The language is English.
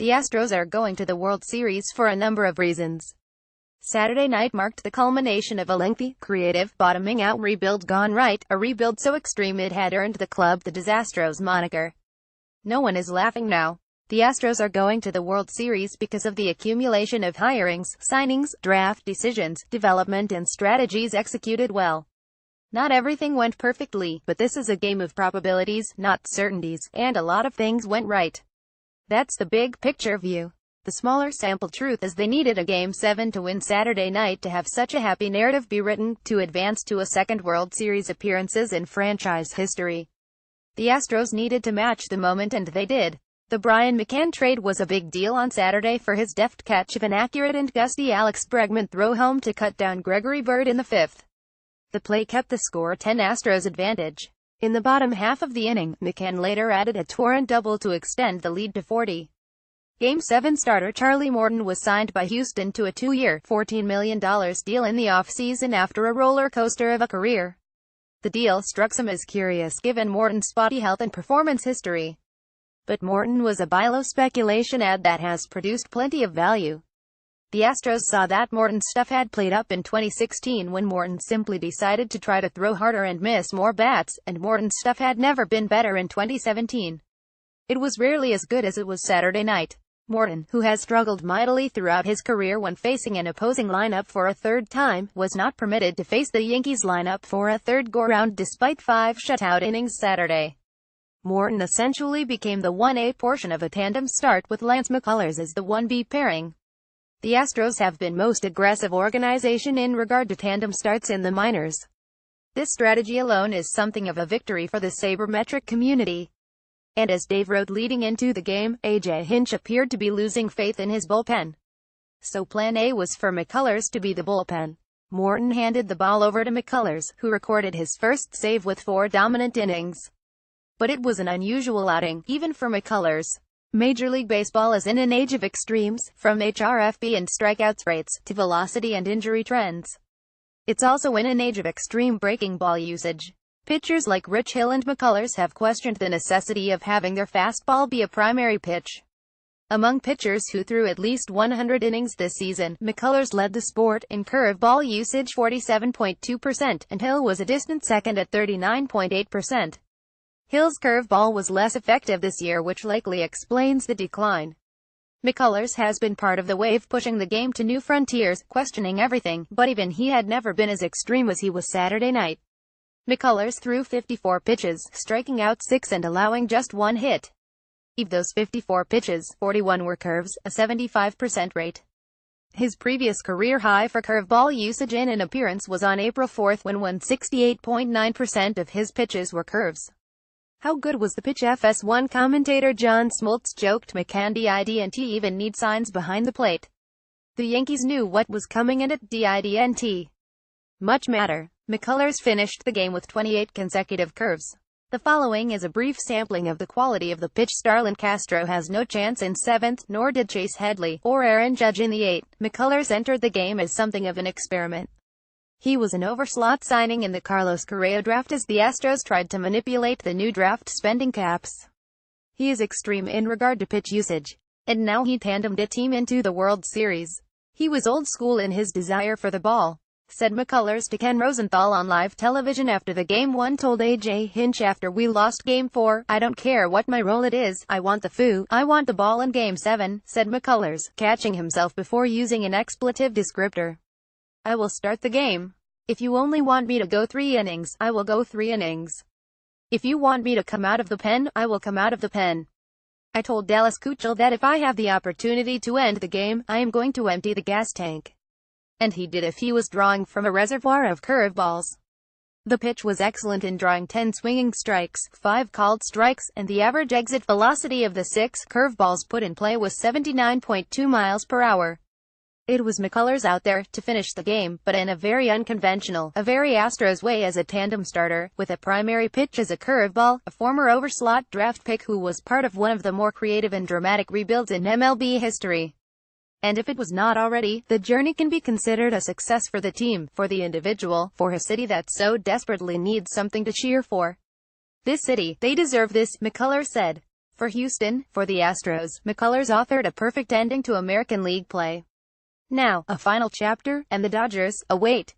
The Astros are going to the World Series for a number of reasons. Saturday night marked the culmination of a lengthy, creative, bottoming-out rebuild gone right, a rebuild so extreme it had earned the club the Astros moniker. No one is laughing now. The Astros are going to the World Series because of the accumulation of hirings, signings, draft decisions, development and strategies executed well. Not everything went perfectly, but this is a game of probabilities, not certainties, and a lot of things went right. That's the big picture view. The smaller sample truth is they needed a Game 7 to win Saturday night to have such a happy narrative be written, to advance to a second World Series appearances in franchise history. The Astros needed to match the moment and they did. The Brian McCann trade was a big deal on Saturday for his deft catch of an accurate and gusty Alex Bregman throw home to cut down Gregory Bird in the fifth. The play kept the score 10 Astros advantage. In the bottom half of the inning, McCann later added a torrent double to extend the lead to 40. Game 7 starter Charlie Morton was signed by Houston to a 2-year, $14 million deal in the offseason after a roller coaster of a career. The deal struck some as curious given Morton's spotty health and performance history. But Morton was a buy low speculation ad that has produced plenty of value. The Astros saw that Morton's stuff had played up in 2016 when Morton simply decided to try to throw harder and miss more bats, and Morton's stuff had never been better in 2017. It was rarely as good as it was Saturday night. Morton, who has struggled mightily throughout his career when facing an opposing lineup for a third time, was not permitted to face the Yankees lineup for a third go-round despite 5 shutout innings Saturday. Morton essentially became the 1A portion of a tandem start with Lance McCullers as the 1B pairing. The Astros have been most aggressive organization in regard to tandem starts in the minors. This strategy alone is something of a victory for the sabermetric community. And as Dave wrote leading into the game, A.J. Hinch appeared to be losing faith in his bullpen. So plan A was for McCullers to be the bullpen. Morton handed the ball over to McCullers, who recorded his first save with 4 dominant innings. But it was an unusual outing, even for McCullers. Major League Baseball is in an age of extremes, from HRFB and strikeouts rates, to velocity and injury trends. It's also in an age of extreme breaking ball usage. Pitchers like Rich Hill and McCullers have questioned the necessity of having their fastball be a primary pitch. Among pitchers who threw at least 100 innings this season, McCullers led the sport in curveball usage 47.2%, and Hill was a distant second at 39.8%. Hill's curveball was less effective this year, which likely explains the decline. McCullers has been part of the wave pushing the game to new frontiers, questioning everything, but even he had never been as extreme as he was Saturday night. McCullers threw 54 pitches, striking out 6 and allowing just 1 hit. Of those 54 pitches, 41 were curves, a 75% rate. His previous career high for curveball usage in an appearance was on April 4 when 168.9% of his pitches were curves. How good was the pitch? FS1 commentator John Smoltz joked McCann didn't even need signs behind the plate. The Yankees knew what was coming and it didn't much matter. McCullers finished the game with 28 consecutive curves. The following is a brief sampling of the quality of the pitch. Starlin Castro has no chance in 7th, nor did Chase Headley or Aaron Judge in the 8th. McCullers entered the game as something of an experiment. He was an overslot signing in the Carlos Correa draft as the Astros tried to manipulate the new draft spending caps. He is extreme in regard to pitch usage. And now he tandemed a team into the World Series. He was old school in his desire for the ball, said McCullers to Ken Rosenthal on live television after the game. One told A.J. Hinch after we lost Game 4, "I don't care what my role it is, I want the foo, I want the ball in Game 7, said McCullers, catching himself before using an expletive descriptor. "I will start the game. If you only want me to go 3 innings, I will go 3 innings. If you want me to come out of the pen, I will come out of the pen. I told Dallas Keuchel that if I have the opportunity to end the game, I am going to empty the gas tank." And he did if he was drawing from a reservoir of curveballs. The pitch was excellent in drawing 10 swinging strikes, 5 called strikes, and the average exit velocity of the 6 curveballs put in play was 79.2 miles per hour. It was McCullers out there to finish the game, but in a very unconventional, a very Astros way as a tandem starter, with a primary pitch as a curveball, a former overslot draft pick who was part of one of the more creative and dramatic rebuilds in MLB history. And if it was not already, the journey can be considered a success for the team, for the individual, for a city that so desperately needs something to cheer for. This city, they deserve this, McCullers said. For Houston, for the Astros, McCullers authored a perfect ending to American League play. Now, a final chapter, and the Dodgers await.